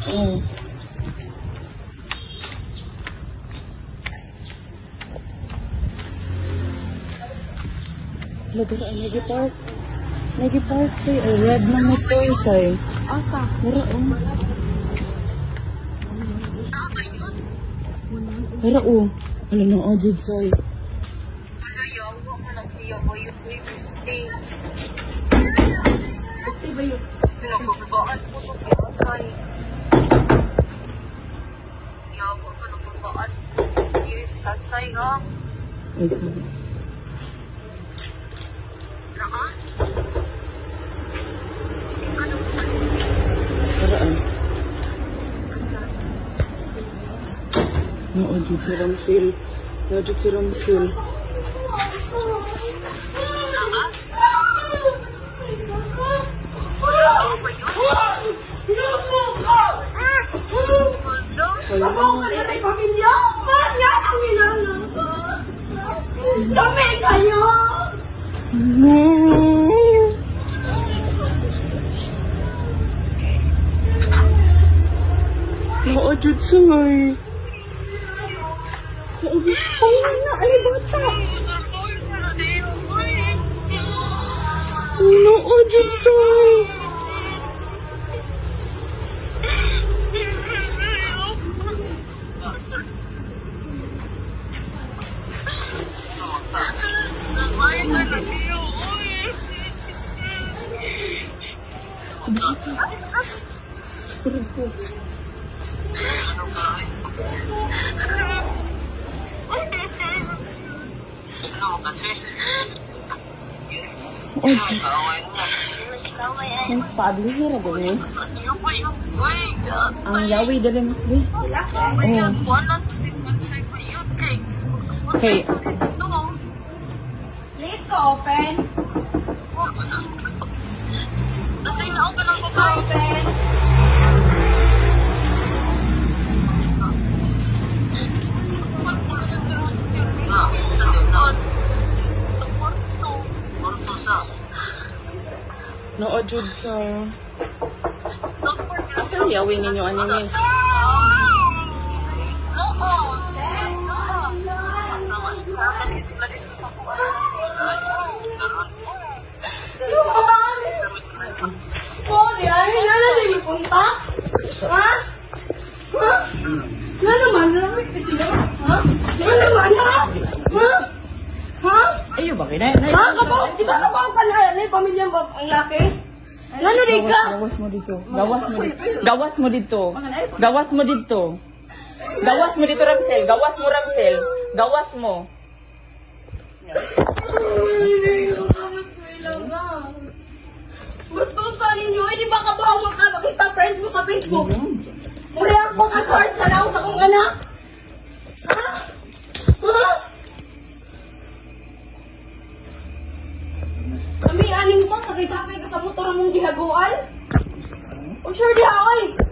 Oh. Lagara ay nag-park. Nag-park say ay red na motor say. Asa? Mura Mura Ano na ajud say. Ano yawa mo na siya mo yung stay. Okay ba yun? Pinagpapabaan mo sa kay. Yawa ka ng pabaan. Serious sansay ha? Ay sabi. Naa? Paraan. Naajud si Ramsil. Naajud si Ramsil. Ay, pamilya! Kanya ang inano! Dami kayo! Naajud say. Ay, na! Ay, bata! Naajud say. Ang padli hira guys. Ang yawi dali mas di. Okay. Please go open. Please go open. Naajud sa. Saan yawi ninyo animes? Sorry, ay, nalalim mo punta? Ha? Ha? Nga naman, nalamit ka sila? Ha? Nga naman, ha? Ha? Ha? Ayo ba kaya? Ha? Kapag, di ba kapag pala, na yung pamilya mo, ang laki? Nanulig ka? Gawas mo dito. Gawas mo dito. Gawas mo dito. Gawas mo dito. Gawas mo dito, Ramsel. Gawas mo, Ramsel. Gawas mo. Gusto ko sa ninyo, eh, di ba kabawa ka? Makita friends mo sa Facebook. Muli ako sa court sa laos akong anak. Ha? Ha? Kami aning mo, sakay-sakay ka sa motor mong gihaguan? O sure di ako eh.